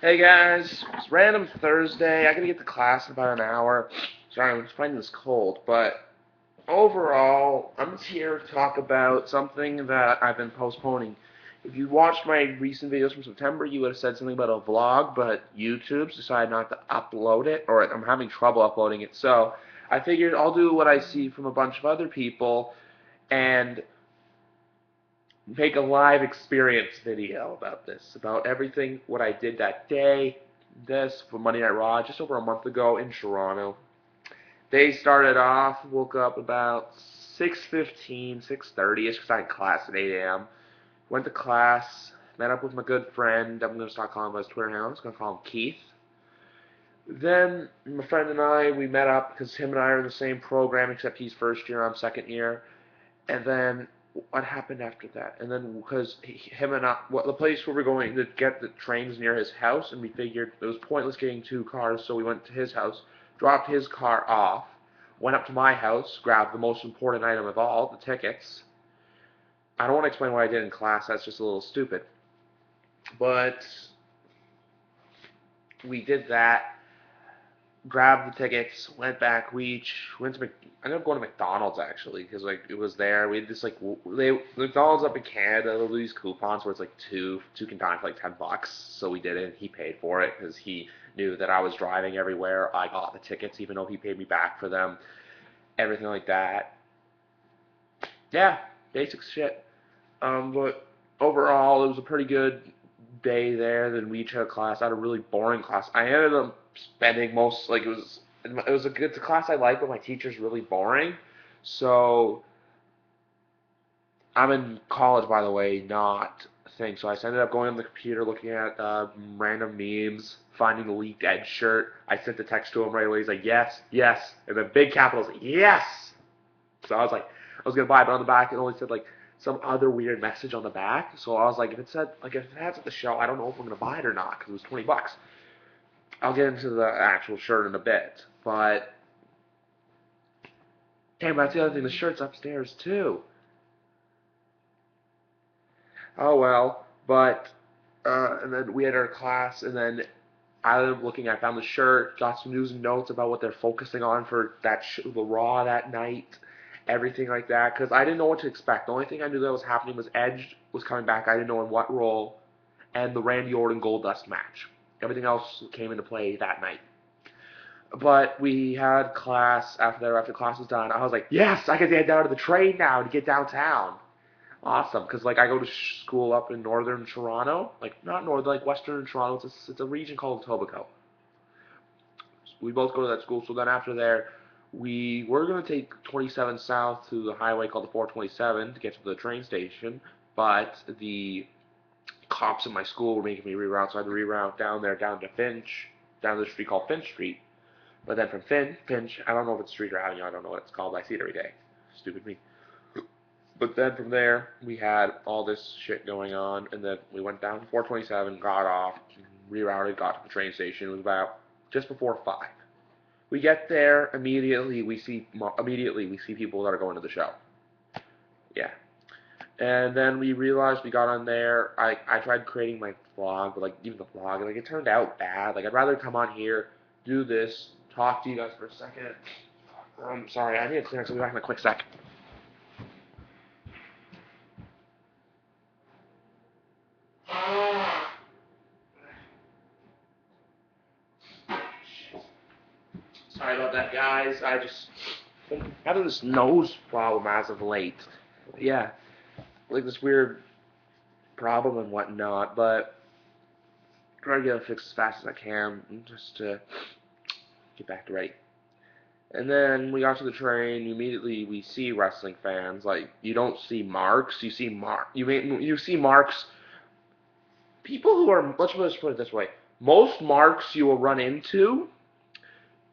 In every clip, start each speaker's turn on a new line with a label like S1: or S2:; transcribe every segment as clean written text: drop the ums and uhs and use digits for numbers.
S1: Hey guys, it's random Thursday. I gotta get to class in about an hour. Sorry, I'm just finding this cold, but overall, I'm just here to talk about something that I've been postponing. If you watched my recent videos from September, you would have said something about a vlog, but YouTube's decided not to upload it, or I'm having trouble uploading it. So I figured I'll do what I see from a bunch of other people and make a live experience video about this, about everything, what I did that day, this for Monday Night Raw just over a month ago in Toronto. Day started off, woke up about 6:15, 6:30ish because I had class at 8 a.m. Went to class, met up with my good friend. I'm going to start calling him by his Twitter handle. I'm just going to call him Keith. Then my friend and I, we met up because him and I are in the same program except he's first year, I'm second year. And then what happened after that? And then because him and I, the place where we're going to get the trains near his house, and we figured it was pointless getting two cars, so we went to his house, dropped his car off, went up to my house, grabbed the most important item of all, the tickets. I don't want to explain what I did in class. That's just a little stupid. But we did that, grabbed the tickets, went back. Went to I ended up going to McDonald's actually because like it was there. We had this like McDonald's up in Canada. They'll do these coupons where it's like two can dine for like $10. So we did it. He paid for it because he knew that I was driving everywhere. I got the tickets even though he paid me back for them. Everything like that. Yeah, basic shit. But overall, it was a pretty good day there. Then we each had a class. I had a really boring class. I ended up spending most like it was a good it's a class I like, but my teacher's really boring. So I'm in college, by the way, not a thing. So I ended up going on the computer, looking at random memes, finding the leaked Edge shirt. I sent the text to him right away. He's like, yes, yes, and then big capitals, yes. So I was like, I was gonna buy it, but on the back it only said like some other weird message on the back. So I was like, if it has at the show, I don't know if I'm gonna buy it or not because it was $20. I'll get into the actual shirt in a bit, but damn, that's the other thing. The shirt's upstairs too. Oh well, but and then we had our class, and then I ended up looking. I found the shirt, got some news and notes about what they're focusing on for the Raw that night, everything like that. Because I didn't know what to expect. The only thing I knew that was happening was Edge was coming back. I didn't know in what role, and the Randy Orton Goldust match. Everything else came into play that night. But we had class after that. After class was done, I was like, yes, I can get down to the train now to get downtown. Awesome, because like I go to school up in northern Toronto, like not northern, like western Toronto. It's a region called Etobicoke. We both go to that school. So then after there, we were gonna take 27 south to the highway called the 427 to get to the train station, but the cops in my school were making me reroute, so I had to reroute down there down to Finch, down to the street called Finch Street. But then from Finch, I don't know if it's street or avenue. I don't know what it's called. I see it every day. Stupid me. But then from there, we had all this shit going on, and then we went down to 427, got off, rerouted, got to the train station. It was about just before 5. We get there immediately we see people that are going to the show. Yeah, and then we realized we got on there. I tried creating my vlog, but like even the vlog, like it turned out bad. Like I'd rather come on here, do this, talk to you guys for a second. Sorry, I need to clear. So I'll be back in a quick sec. Sorry about that, guys. I just been having this nose problem as of late. Yeah, like this weird problem and whatnot, but try to get it fixed as fast as I can just to get back to right. And then we got to the train. Immediately, we see wrestling fans. Like you don't see marks. You see You see marks. People who are let's put it this way. Most marks you will run into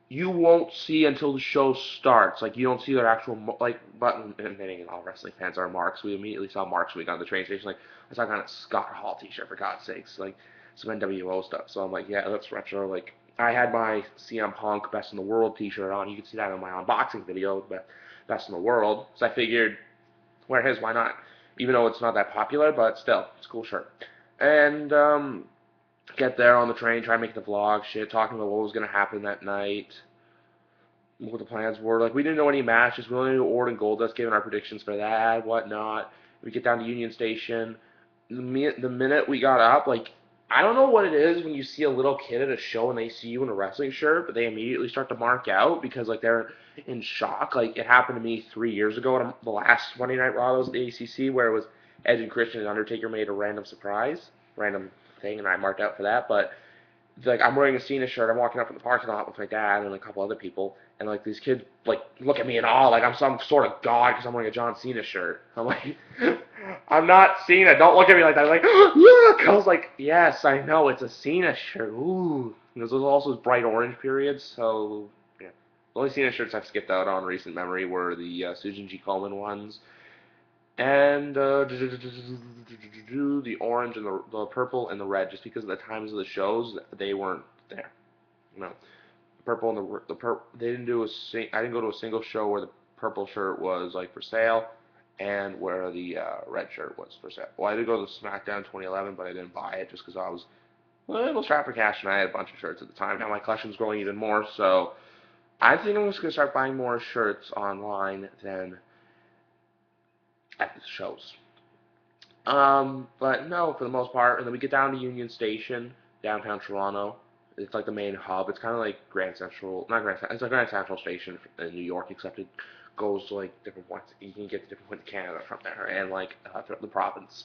S1: you won't see until the show starts. Like you don't see their actual like button. And then all wrestling fans are marks. We immediately saw marks when we got to the train station. Like I saw kind of Scott Hall T-shirt for God's sakes. Like some NWO stuff. So I'm like, yeah, that's retro. Like I had my CM Punk Best in the World T-shirt on. You can see that in my unboxing video, but Best in the World. So I figured wear his. Why not? Even though it's not that popular, but still, it's a cool shirt. And Get there on the train, try to make the vlog, shit, talking about what was gonna happen that night, what the plans were. Like, we didn't know any matches. We only knew Ord and Goldust, giving our predictions for that, whatnot. We get down to Union Station. The minute we got up, like, I don't know what it is when you see a little kid at a show and they see you in a wrestling shirt, but they immediately start to mark out because, like, they're in shock. Like, it happened to me 3 years ago at the last Monday Night Raw that was at the ACC, where it was Edge and Christian and Undertaker made a random surprise, random thing, and I marked out for that. But like, I'm wearing a Cena shirt. I'm walking up in the parking lot with my dad and a couple other people, and like these kids like look at me in awe, like I'm some sort of god because I'm wearing a John Cena shirt. I'm like, I'm not Cena. Don't look at me like that. I'm like, look. I was like, yes, I know it's a Cena shirt. Ooh, there's also bright orange periods. So yeah, the only Cena shirts I've skipped out on recent memory were the Susan G. Komen ones. And the orange and the purple and the red, just because of the times of the shows, they weren't there. No, the purple and they didn't do I didn't go to a single show where the purple shirt was like for sale, and where the red shirt was for sale. Well, I did go to SmackDown 2011, but I didn't buy it just because I was a little strapped for cash, and I had a bunch of shirts at the time. Now my collection's growing even more, so I think I'm just gonna start buying more shirts online than at the shows. But no, for the most part. And then we get down to Union Station, downtown Toronto. It's like the main hub. It's kind of like Grand Central, not Grand Central. It's like Grand Central Station in New York, except it goes to like different points. You can get to different points in Canada from there, and like throughout the province.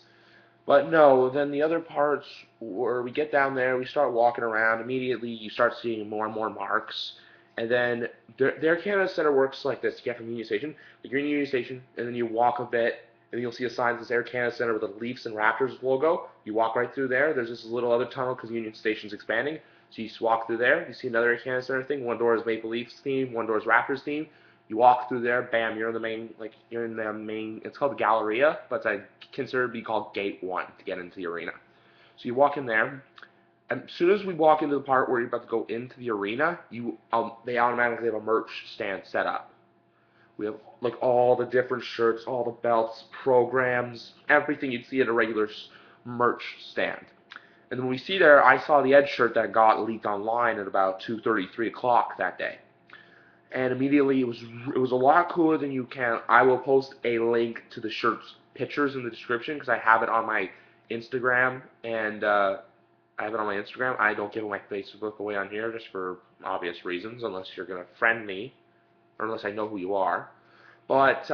S1: But no, then the other parts where we get down there, we start walking around. Immediately, you start seeing more and more marks. And then their Canada Center works like this. You get from Union Station, like you're in Union Station, and then you walk a bit, and you'll see a sign that says Air Canada Center with the Leafs and Raptors logo. You walk right through there. There's this little other tunnel because Union Station's expanding. So you just walk through there. You see another Air Canada Center thing. One door is Maple Leafs theme. One door is Raptors theme. You walk through there. Bam! You're in the main. Like you're in the main. It's called the Galleria, but I consider it to be called Gate 1 to get into the arena. So you walk in there. As soon as we walk into the part where you're about to go into the arena, they automatically have a merch stand set up. We have like all the different shirts, all the belts, programs, everything you'd see at a regular merch stand. And when we see there, I saw the Edge shirt that got leaked online at about 2:30, 3 o'clock that day. And immediately it was a lot cooler than you can. I will post a link to the shirt's pictures in the description because I have it on my Instagram, and I have it on my Instagram. I don't give my Facebook away on here just for obvious reasons, unless you're gonna friend me or unless I know who you are. But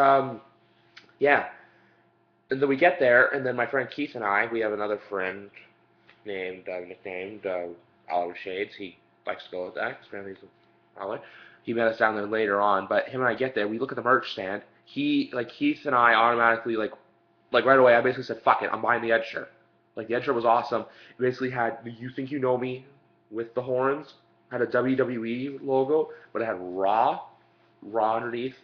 S1: yeah, and then we get there, and then my friend Keith and I, we have another friend nicknamed Oliver Shades. He likes to go with that because apparently he's Oliver. He met us down there later on, but him and I get there. We look at the merch stand. Keith and I automatically like right away. I basically said, "Fuck it, I'm buying the Edge shirt." Like the Edge shirt was awesome. It basically had the "You Think You Know Me" with the horns. Had a WWE logo, but it had Raw underneath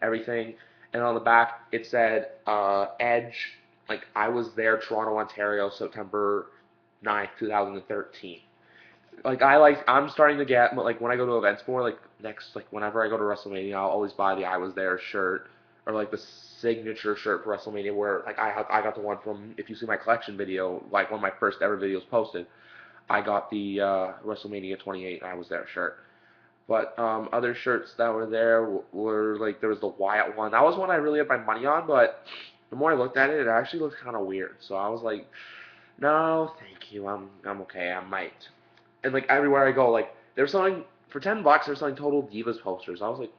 S1: everything, and on the back it said Edge. Like I was there, Toronto, Ontario, September 9th, 2013. I'm starting to get like when I go to events more like next like whenever I go to WrestleMania, I'll always buy the I was there shirt or like the signature shirt for WrestleMania where like I got the one from if you see my collection video like one of my first ever videos posted. I got the WrestleMania 28 I was there shirt. But other shirts that were there were like there was the Wyatt one. That was one I really had my money on, but the more I looked at it, it actually looked kind of weird. So I was like, no, thank you. I'm okay. I might. And like everywhere I go, like there's something for $10. There's something Total Divas posters. I was like,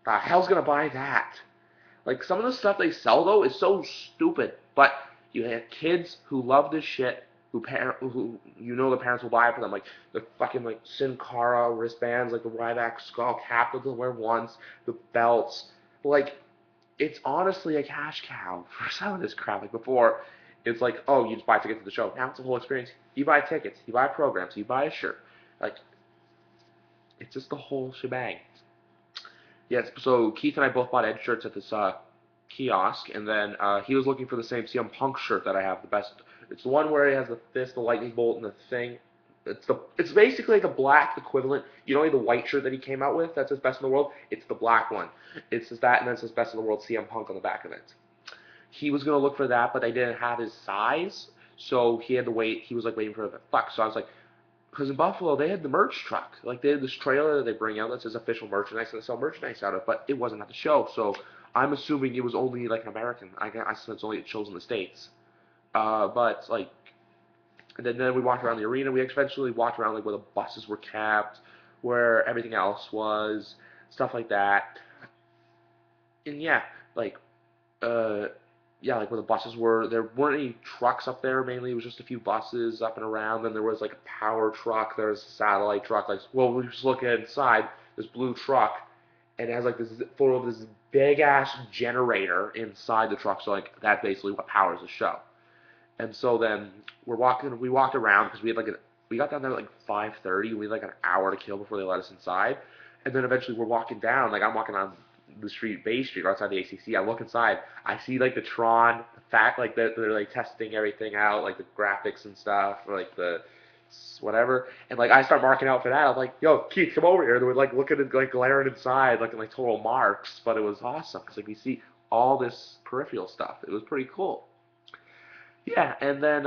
S1: the hell's gonna buy that? Like some of the stuff they sell though is so stupid. But you have kids who love this shit, who the parents will buy it for them, like the fucking like Sin Cara wristbands, like the Ryback skull cap that they'll wear once, the belts. Like it's honestly a cash cow for selling this crap. Like before, it's like, oh, you just buy tickets to the show. Now it's a whole experience. You buy tickets, you buy programs, you buy a shirt. Like it's just the whole shebang. Yes, so Keith and I both bought Edge shirts at this kiosk, and then he was looking for the same CM Punk shirt that I have, the best. It's the one where he has the fist, the lightning bolt, and the thing. It's basically the black equivalent. You know the white shirt that he came out with that says Best in the World? It's the black one. It says that, and then it says Best in the World CM Punk on the back of it. He was gonna look for that, but they didn't have his size, so he had to wait. He was like waiting for the fuck. So I was like, because in Buffalo they had the merch truck. Like they had this trailer that they bring out that says official merchandise and they sell merchandise out of, but it wasn't at the show. So I'm assuming it was only like an American. I guess it's only at shows in the States. But like, and then we walked around the arena. We eventually walked around like where the buses were kept, where everything else was, stuff like that. And yeah, like uh, yeah, like where the buses were. There weren't any trucks up there. Mainly, it was just a few buses up and around. Then there was like a power truck. There was a satellite truck. Like, well, we just look inside this blue truck, and it has like this photo of this big ass generator inside the truck. So like that's basically what powers the show. And so then we walked around because we got down there at like 5:30. We had like an hour to kill before they let us inside. And then eventually we're walking down, like I'm walking on the street, Bay Street, outside the ACC. I look inside, I see like the Tron, fact, like they're like testing everything out, like the graphics and stuff, or like the whatever. And like I start marking out for that. I'm like, yo, Keith, come over here. And we're like looking at like glaring inside, looking like total marks. But it was awesome because like we see all this peripheral stuff. It was pretty cool. Yeah, and then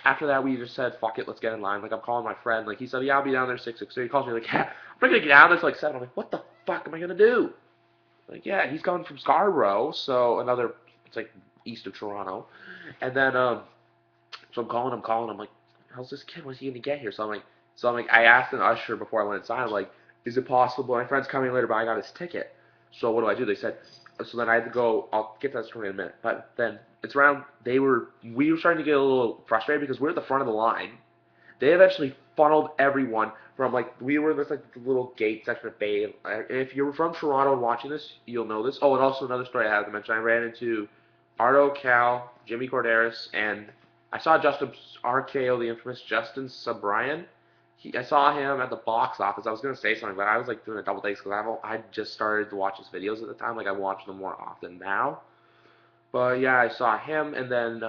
S1: after that we just said fuck it, let's get in line. Like I'm calling my friend, like he said, yeah, I'll be down there 6:06. So he calls me like, yeah, I'm not gonna get down there till like 7. I'm like, what the fuck am I gonna do? Like, yeah, he's coming from Scarborough, so another it's like east of Toronto. And then so I'm calling, I'm like, how's this kid? When's he gonna get here? So I'm like I asked an usher before I went inside, I'm like, is it possible my friend's coming later but I got his ticket. So what do? They said so then I had to go. I'll get to that story in a minute. But then it's around. We were starting to get a little frustrated because we're at the front of the line. They eventually funneled everyone from like we were this like the little gate section of Bay. If you're from Toronto and watching this, you'll know this. Oh, and also another story I have to mention. I ran into Ardo Cal, Jimmy Corderas, and I saw Justin RKO, the infamous Justin Sabrian. I saw him at the box office. I was gonna say something, but I was like doing a double takes because I just started to watch his videos at the time. Like I watch them more often now. But yeah, I saw him, and then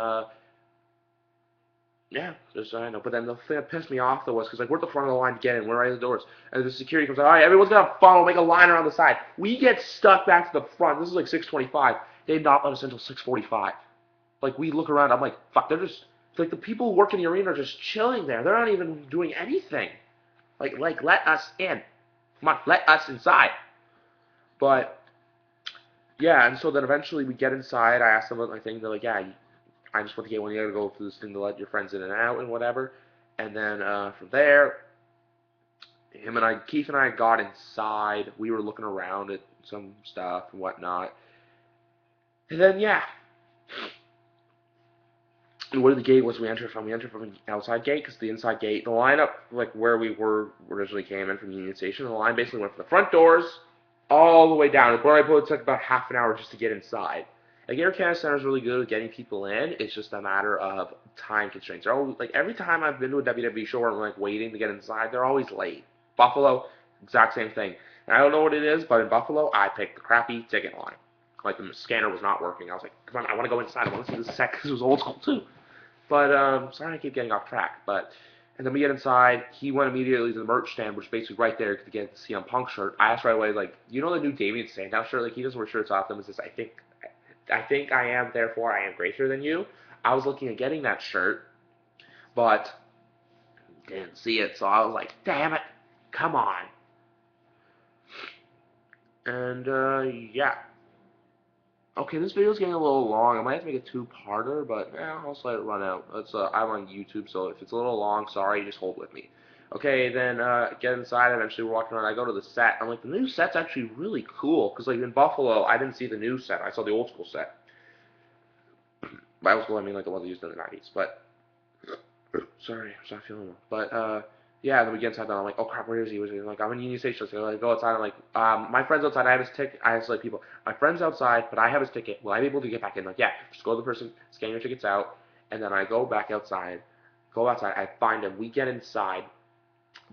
S1: yeah, just I know. But then the thing that pissed me off though was because like we're at the front of the line to get in, we're right at the doors, and the security comes out. All right, everyone's gonna funnel, make a line around the side. We get stuck back to the front. This is like 6:25. They did not let us until 6:45. Like we look around, I'm like, fuck. They're just it's like the people who work in the arena are just chilling there. They're not even doing anything. Like let us in. Come on, let us inside. But yeah, and so then eventually we get inside. I asked them about my thing. They're like, yeah, I just want to get one. You gotta go through this thing to let your friends in and out and whatever. And then from there, Keith and I got inside. We were looking around at some stuff and whatnot. And then yeah, where the gate was we entered from. We entered from an outside gate because the inside gate, the lineup like where we were originally came in from Union Station. The line basically went from the front doors all the way down. Where I put it took about half an hour just to get inside. Like Air Canada Center is really good at getting people in. It's just a matter of time constraints. They're always, like every time I've been to a WWE show where I'm like waiting to get inside, they're always late. Buffalo, exact same thing. And I don't know what it is, but in Buffalo, I picked the crappy ticket line. Like the scanner was not working. I was like, come on, I want to go inside. I want to see this set because it was old school too. But sorry, I keep getting off track. But and then we get inside. He went immediately to the merch stand, which is basically right there to get the CM Punk shirt. I asked right away, like, you know the new Damien Sandow shirt? Like he doesn't wear shirts often. It says, I think I am, therefore I am greater than you. I was looking at getting that shirt, but didn't see it, so I was like, damn it, come on. And yeah, okay, this video's getting a little long. I might have to make a two-parter, but yeah, I'll just let it run out. I'm on YouTube, so if it's a little long, sorry, just hold with me. Okay, then get inside. Eventually, we're walking around. I go to the set. I'm like, the new set's actually really cool because like in Buffalo, I didn't see the new set. I saw the old school set. By old school, I mean like the one they used in the '90s. But sorry, I'm not feeling well. But yeah, then we get inside, and I'm like, oh crap, where is he? He's like, I'm in Union Station. So I go outside. I'm like, my friend's outside. I have his ticket. I ask like people, my friend's outside, but I have his ticket. Will I be able to get back in? Like, yeah, just go to the person, scan your tickets out, and then I go back outside. Go outside. I find him. We get inside,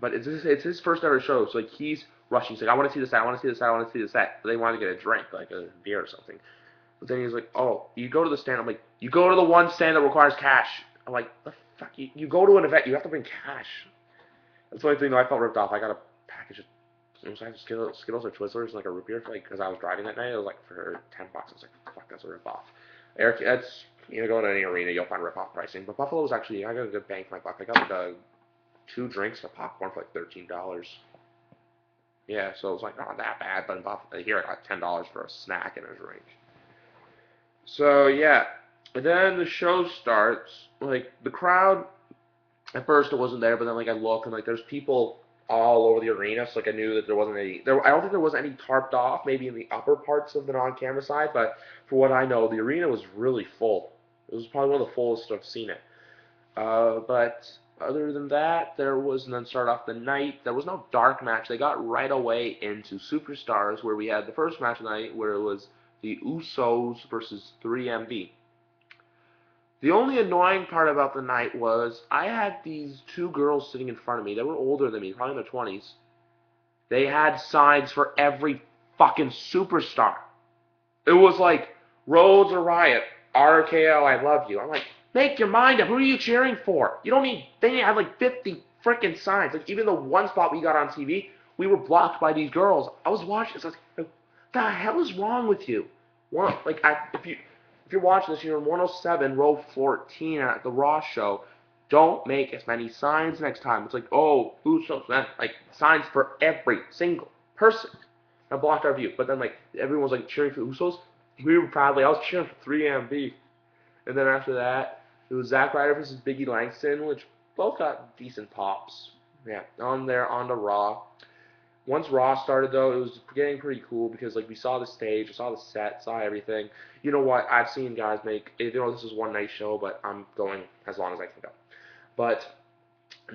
S1: but it's his first ever show. So like he's rushing. He's like, I want to see the set. I want to see the set. I want to see the set. But they want to get a drink, like a beer or something. But then he's like, oh, you go to the stand. I'm like, you go to the one stand that requires cash. I'm like, the fuck? You go to an event, you have to bring cash. That's the only thing that I felt ripped off. I got a package of it was like Skittles or Twizzlers, like a root beer, like because I was driving that night. It was like for $10. I was like, fuck, that's a rip off. Eric, that's you know, go to any arena, you'll find rip off pricing. But Buffalo was actually I got a good bang for my buck. I got like a 2 drinks and popcorn for like $13. Yeah, so it was like not that bad, but here I got $10 for a snack and a drink. So yeah, and then the show starts. Like the crowd, at first it wasn't there, but then like I look and like there's people all over the arena, so like I knew that there wasn't any. There, I don't think there was any tarped off, maybe in the upper parts of the non-camera side, but for what I know, the arena was really full. It was probably one of the fullest I've seen it. But other than that, there was, and then start off the night. There was no dark match. They got right away into Superstars, where we had the first match of the night, where it was the Usos versus 3MB. The only annoying part about the night was I had these 2 girls sitting in front of me. They were older than me, probably in their 20s. They had signs for every fucking superstar. It was like Rhodes or Riot, RKO, I love you. I'm like, make your mind up. Who are you cheering for? You don't need. They had like 50 freaking signs. Like even the one spot we got on TV, we were blocked by these girls. I was watching. It's like, the hell is wrong with you? If you're watching this, you're in 107, row 14 at the Raw show. Don't make as many signs next time. It's like, oh, who's so like signs for every single person. I blocked our view, but then like everyone was like cheering for the Usos. We were proudly. I was cheering for 3MB, and then after that, it was Zack Ryder versus Biggie Langston, which both got decent pops. Yeah, on the Raw. Once Raw started though, it was getting pretty cool because like we saw the stage, we saw the set, saw everything. You know what? I've seen guys make. You know, this is one night show, but I'm going as long as I can go. But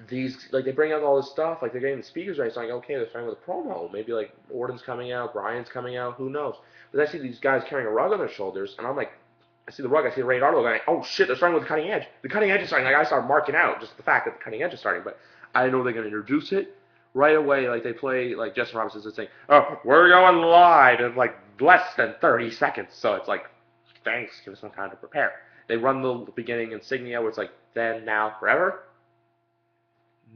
S1: these like they bring out all this stuff, like they're getting the speakers right. So I'm like, okay, they're starting with a promo. Maybe like Orton's coming out, Bryan's coming out, who knows? But I see these guys carrying a rug on their shoulders, and I'm like, I see the rug, I see the Ray Darlow going, oh shit, they're starting with the cutting edge. The cutting edge is starting. Like I start marking out just the fact that the cutting edge is starting, but I know they're gonna introduce it right away. Like they play like Justin Robinson's saying, oh, we're going live in like less than 30 seconds. So it's like, thanks, give us some time to prepare. They run the beginning insignia where it's like then, now, forever.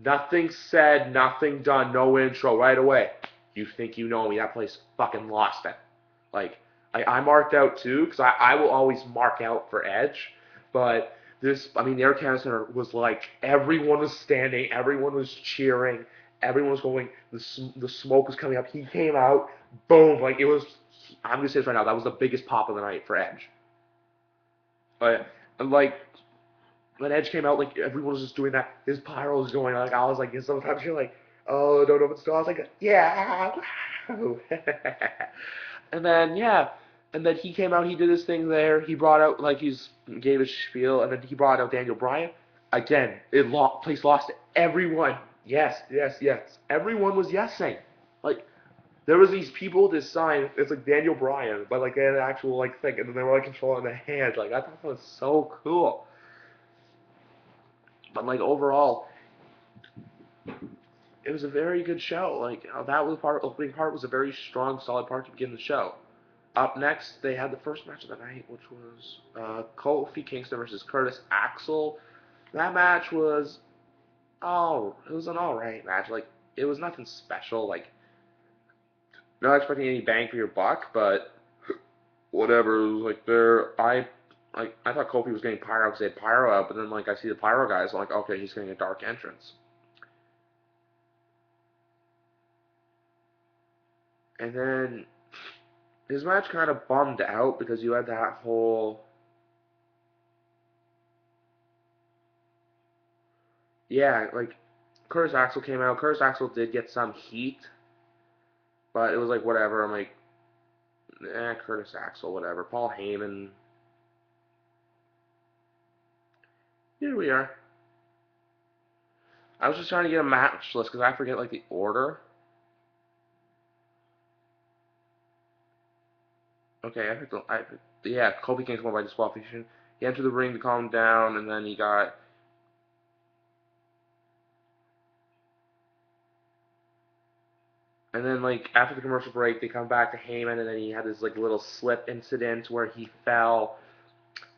S1: Nothing said, nothing done, no intro right away. You think you know me? That place fucking lost it. Like I marked out too because I will always mark out for Edge, but this I mean the Air Canada Center was like everyone was standing, everyone was cheering, everyone was going. The smoke was coming up. He came out, boom! Like it was. I'm gonna say this right now. That was the biggest pop of the night for Edge. But like when Edge came out, like everyone was just doing that. His pyro was going. Like I was like, sometimes you're like, oh, don't know if it's still. I was like, yeah. And then yeah, and then he came out. He did his thing there. He brought out like gave his spiel, and then he brought out Daniel Bryan. Again, place lost everyone. Yes, yes, yes. Everyone was yesing. Like there was these people with this sign. It's like Daniel Bryan, but like they had an actual like thing, and then they were like controlling the hand. Like I thought that was so cool. But like overall, it was a very good show. Like that was opening part was a very strong, solid part to begin the show. Up next, they had the first match of the night, which was Kofi Kingston versus Curtis Axel. That match was it was an all right match. Like it was nothing special. Like not expecting any bang for your buck, but whatever. It was like I thought Kofi was getting pyro because they had pyro out, but then like I see the pyro guys, I'm like okay, he's getting a dark entrance. And then his match kind of bummed out because you had that whole like Curtis Axel came out. Curtis Axel did get some heat, but it was like whatever. I'm like, Curtis Axel, whatever. Paul Heyman. Here we are. I was just trying to get a match list because I forget like the order. Okay, yeah, Kofi Kingston won by disqualification. He entered the ring to calm down, and then he got. And then like after the commercial break, they come back to Heyman, and then he had this like little slip incident where he fell,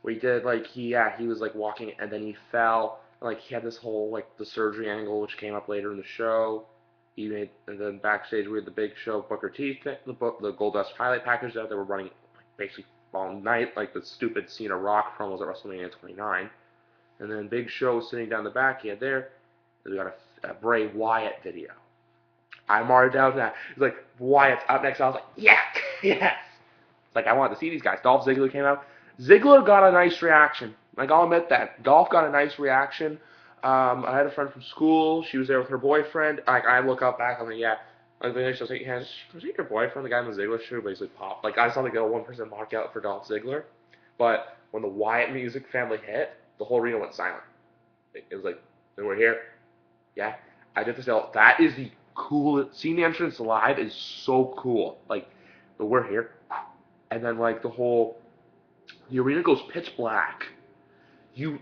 S1: where he did like he was like walking, and then he fell. And, like he had this whole like the surgery angle, which came up later in the show. He made, and then backstage we had the Big Show Booker T the Goldust highlight package that they were running like, basically all night, like the stupid Cena Rock promos at WrestleMania 29. And then Big Show was sitting down the back. He had there. Then we got a Bray Wyatt video. I'm already down to that. It's like, Wyatt's up next. I was like, yeah, yes. It's like, I wanted to see these guys. Dolph Ziggler came out. Ziggler got a nice reaction. Like, I'll admit that. Dolph got a nice reaction. I had a friend from school. She was there with her boyfriend. Like, I look up back. I'm like, yeah. Like, she was like, yeah, was it your boyfriend, the guy in the Ziggler shirt? Basically popped. Like, I saw like a 1% mark out for Dolph Ziggler. But when the Wyatt music family hit, the whole arena went silent. It was like, and we're here. Yeah. I did this. That is the coolest. Seeing the entrance live is so cool. Like, but we're here. And then, like, the arena goes pitch black. You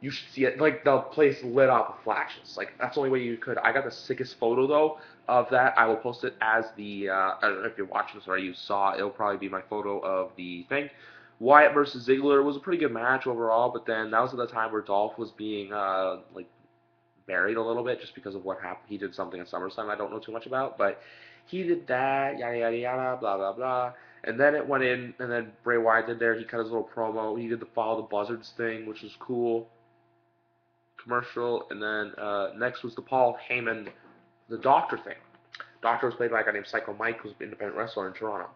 S1: should see it. Like, the place lit up with flashes. Like, that's the only way you could. I got the sickest photo, though, of that. I will post it as I don't know if you're watching this already, you saw. It'll probably be my photo of the thing. Wyatt versus Ziggler was a pretty good match overall, but then that was at the time where Dolph was being, like, buried a little bit just because of what happened. He did something at SummerSlam I don't know too much about, but he did that, yada, yada, yada, blah, blah, blah. And then it went in, and then Bray Wyatt did there. He cut his little promo. He did the Follow the Buzzards thing, which was cool. Commercial. And then next was the Paul Heyman, the Doctor thing. Doctor was played by a guy named Psycho Mike, who's an independent wrestler in Toronto.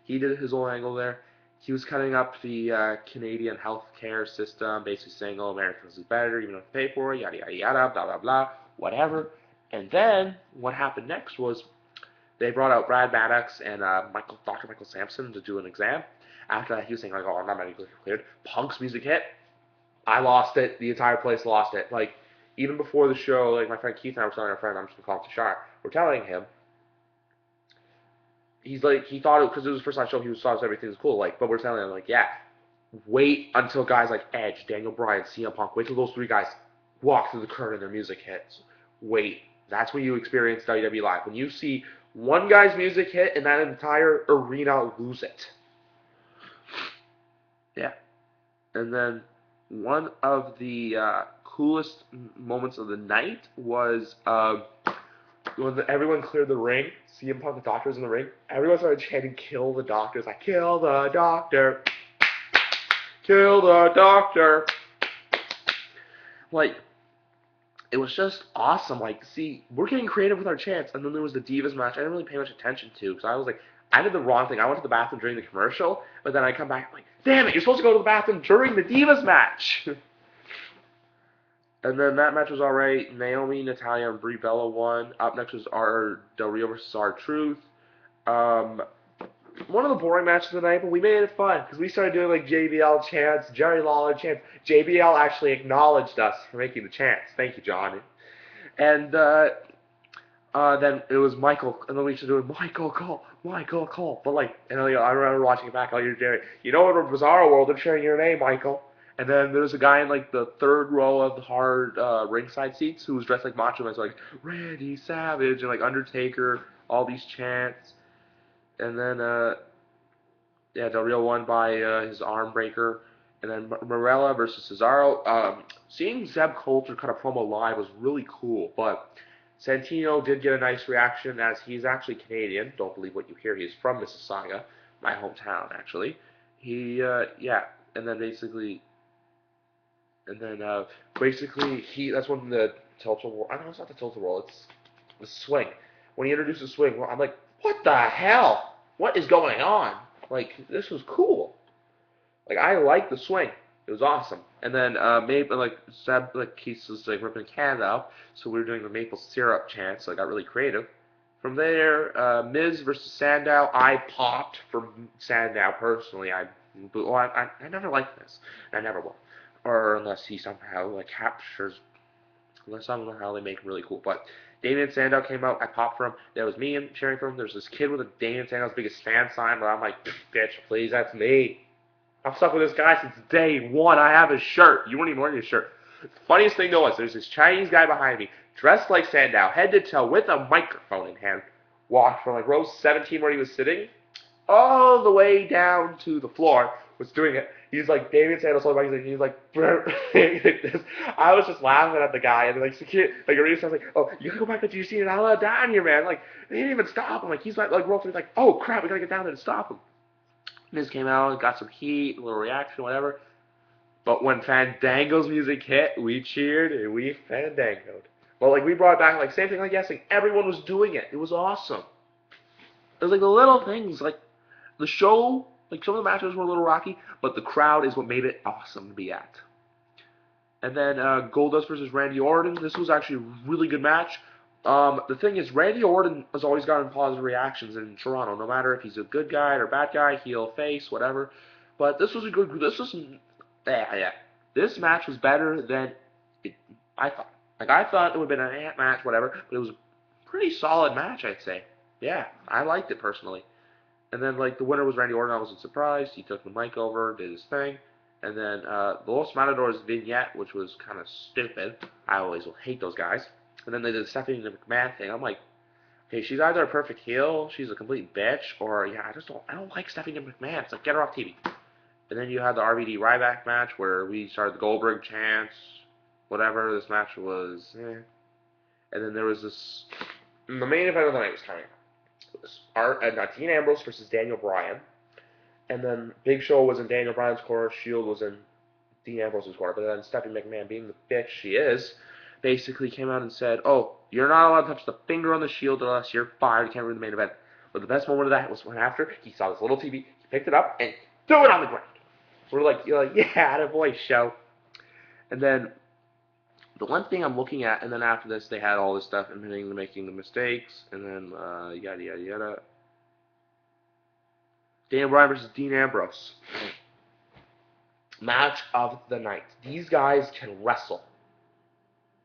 S1: He did his own angle there. He was cutting up the Canadian healthcare system, basically saying, oh, Americans is better, even if they pay for it, yada, yada, yada, blah, blah, blah, whatever. And then what happened next was they brought out Brad Maddox and Dr. Michael Sampson to do an exam. After that, he was saying, like, oh, I'm not medically cleared. Punk's music hit. I lost it. The entire place lost it. Like, even before the show, like, my friend Keith and I were telling our friend, I'm just going to call him Tashar, we're telling him, he's like, he thought it, because it was the first time show, he thought everything was cool, like, but we're telling him, like, yeah, wait until guys like Edge, Daniel Bryan, CM Punk, wait till those three guys walk through the curtain and their music hits. Wait. That's when you experience WWE Live. When you see one guy's music hit and that entire arena lose it. Yeah. And then one of the coolest moments of the night was when everyone cleared the ring. CM Punk, the Doctor, was in the ring. Everyone started chanting, kill the Doctor. It's like, kill the Doctor. Kill the Doctor. Like, it was just awesome. Like, see, we're getting creative with our chants. And then there was the Divas match. I didn't really pay much attention to because I was like, I did the wrong thing. I went to the bathroom during the commercial, but then I come back, I'm like, damn it, you're supposed to go to the bathroom during the Divas match. And then that match was alright. Naomi, Natalya, and Brie Bella won. Up next was Del Rio versus R-Truth. One of the boring matches of the night, but we made it fun because we started doing like JBL chants, Jerry Lawler chants. JBL actually acknowledged us for making the chants. Thank you, Johnny. And then it was Michael, and then we started doing Michael Cole, Michael Cole. But like, and then, I remember watching it back. Oh, you're Jerry. You know, in a Bizarro world, they're sharing your name, Michael. And then there's a guy in like the third row of the hard ringside seats who was dressed like Macho Man, so like Randy Savage and like Undertaker, all these chants. And then, yeah, Del Rio won by his arm breaker. And then Marella versus Cesaro. Seeing Zeb Coulter cut a promo live was really cool, but Santino did get a nice reaction as he's actually Canadian. Don't believe what you hear. He's from Mississauga, my hometown, actually. Yeah, and then basically, that's when the tilt-a-whirl, I know it's not the tilt-a-whirl, it's the swing. When he introduced the swing, I'm like, what the hell? What is going on? Like, this was cool. Like, I liked the swing. It was awesome. And then, Seb, like, Keith was, like, ripping Canada up, so we were doing the maple syrup chant, so I got really creative. From there, Miz versus Sandow, I popped for Sandow, personally. I never liked this. I never will. Or unless he somehow, like, captures, unless I don't know how they make him really cool, but Damien Sandow came out. I popped for him. There was me and cheering for him. There's this kid with a Damien Sandow's biggest fan sign, but I'm like, bitch, please, that's me. I've stuck with this guy since day one. I have his shirt. You weren't even wearing his shirt. The funniest thing, though, was there's this Chinese guy behind me, dressed like Sandow, head to toe, with a microphone in hand, walked from like row 17 where he was sitting, all the way down to the floor, was doing it. He's like, David Sanders, he's like, I was just laughing at the guy, and like, security, like, Arena was like, oh, you gotta go back to GC and I'll down here, man. Like, they didn't even stop him. Like, he's like roll through, like, oh crap, we gotta get down there to stop him. Miz came out, got some heat, a little reaction, whatever. But when Fandango's music hit, we cheered and we fandangoed. But like we brought it back, like same thing like yesterday. Everyone was doing it. It was awesome. It was like the little things, like the show. Like some of the matches were a little rocky, but the crowd is what made it awesome to be at. And then Goldust versus Randy Orton. This was actually a really good match. The thing is, Randy Orton has always gotten positive reactions in Toronto, no matter if he's a good guy or bad guy, heel, face, whatever. But this was a good. This was, yeah. This match was better than it, I thought. Like I thought it would have been a match, whatever, but it was a pretty solid match, I'd say. Yeah, I liked it personally. And then like the winner was Randy Orton. I wasn't surprised. He took the mic over, did his thing. And then the Los Matadors vignette, which was kind of stupid. I always will hate those guys. And then they did the Stephanie McMahon thing. I'm like, okay, she's either a perfect heel, she's a complete bitch, or yeah, I don't like Stephanie McMahon. It's like get her off TV. And then you had the RVD Ryback match where we started the Goldberg chants, whatever. This match was, And then there was this. The main event of the night was coming. Dean Ambrose versus Daniel Bryan. And then Big Show was in Daniel Bryan's corner, Shield was in Dean Ambrose's corner. But then Stephanie McMahon, being the bitch she is, basically came out and said, "Oh, you're not allowed to touch the finger on the Shield unless you're fired. You can't ruin the main event." But the best moment of that was when after he saw this little TV, he picked it up and threw it on the ground. You're like, yeah, attaboy, Show. And then the one thing I'm looking at, and then after this, they had all this stuff admitting to making the mistakes, and then yada yada yada. Daniel Bryan versus Dean Ambrose. Match of the night. These guys can wrestle.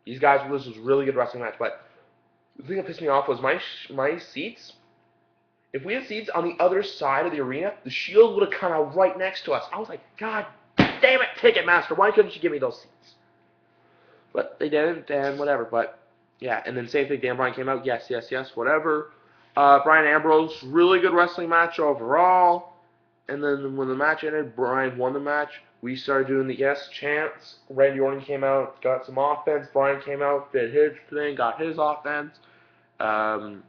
S1: This was a really good wrestling match, but the thing that pissed me off was my seats. If we had seats on the other side of the arena, the Shield would have come out right next to us. I was like, God damn it, Ticketmaster, why couldn't you give me those seats? But they didn't, and whatever. But yeah, and then same thing, Dan Bryan came out, yes, whatever. Bryan Ambrose, really good wrestling match overall. And then when the match ended, Bryan won the match. We started doing the yes chants. Randy Orton came out, got some offense. Bryan came out, did his thing, got his offense. And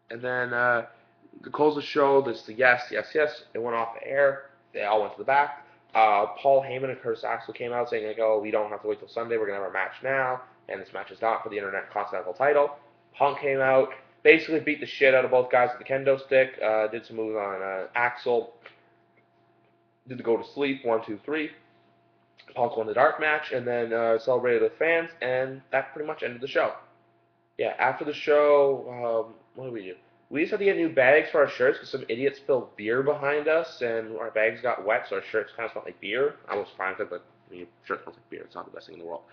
S1: then to close the show, this the yes. It went off the air. They all went to the back. Paul Heyman and Curtis Axel came out saying, like, oh, we don't have to wait till Sunday. We're going to have our match now. And this match is not for the Internet Continental title. Punk came out, basically beat the shit out of both guys with the kendo stick. Did some moves on Axel. Did the go to sleep, 1, 2, 3. Punk won the dark match, and then celebrated with fans, and that pretty much ended the show. Yeah, after the show, what did we do? We just had to get new bags for our shirts because some idiot spilled beer behind us, and our bags got wet, so our shirts kind of smelled like beer. I was fine with it, but your shirt smells like beer. It's not the best thing in the world.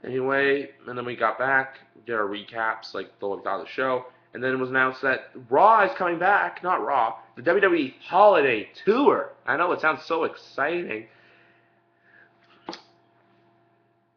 S1: Anyway, and then we got back, did our recaps, like the what we thought of the show, and then it was announced that Raw is coming back. Not Raw, the WWE Holiday Tour. I know it sounds so exciting.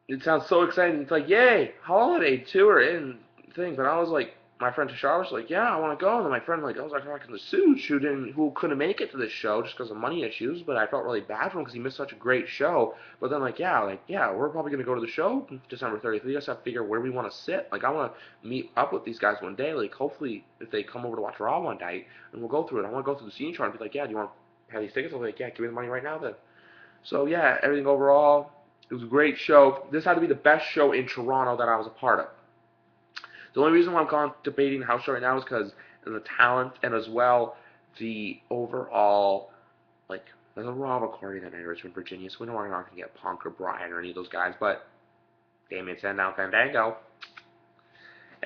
S1: It sounds so exciting. It's like, yay, Holiday Tour and thing. But I was like, my friend Tashar was like, yeah, I want to go. And then my friend, like, I was like talking to Suge, who couldn't make it to this show just because of money issues. But I felt really bad for him because he missed such a great show. But then, yeah, we're probably gonna go to the show December 30th. We just have to figure where we want to sit. Like, I want to meet up with these guys one day. Like, hopefully, if they come over to watch Raw one night, and we'll go through it. I want to go through the scene chart and be like, yeah, do you want to have these tickets? I'll be like, yeah, give me the money right now then. So yeah, everything overall, it was a great show. This had to be the best show in Toronto that I was a part of. The only reason why I'm contemplating the house show right now is because of the talent and as well the overall, like, there's a Raw recording in Richmond, Virginia, so we know we're not going to get Punk or Bryan or any of those guys, but Damien Sandow, Fandango.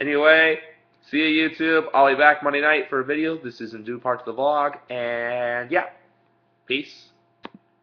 S1: Anyway, see you YouTube. I'll be back Monday night for a video. This is in due part to the vlog, and yeah, peace.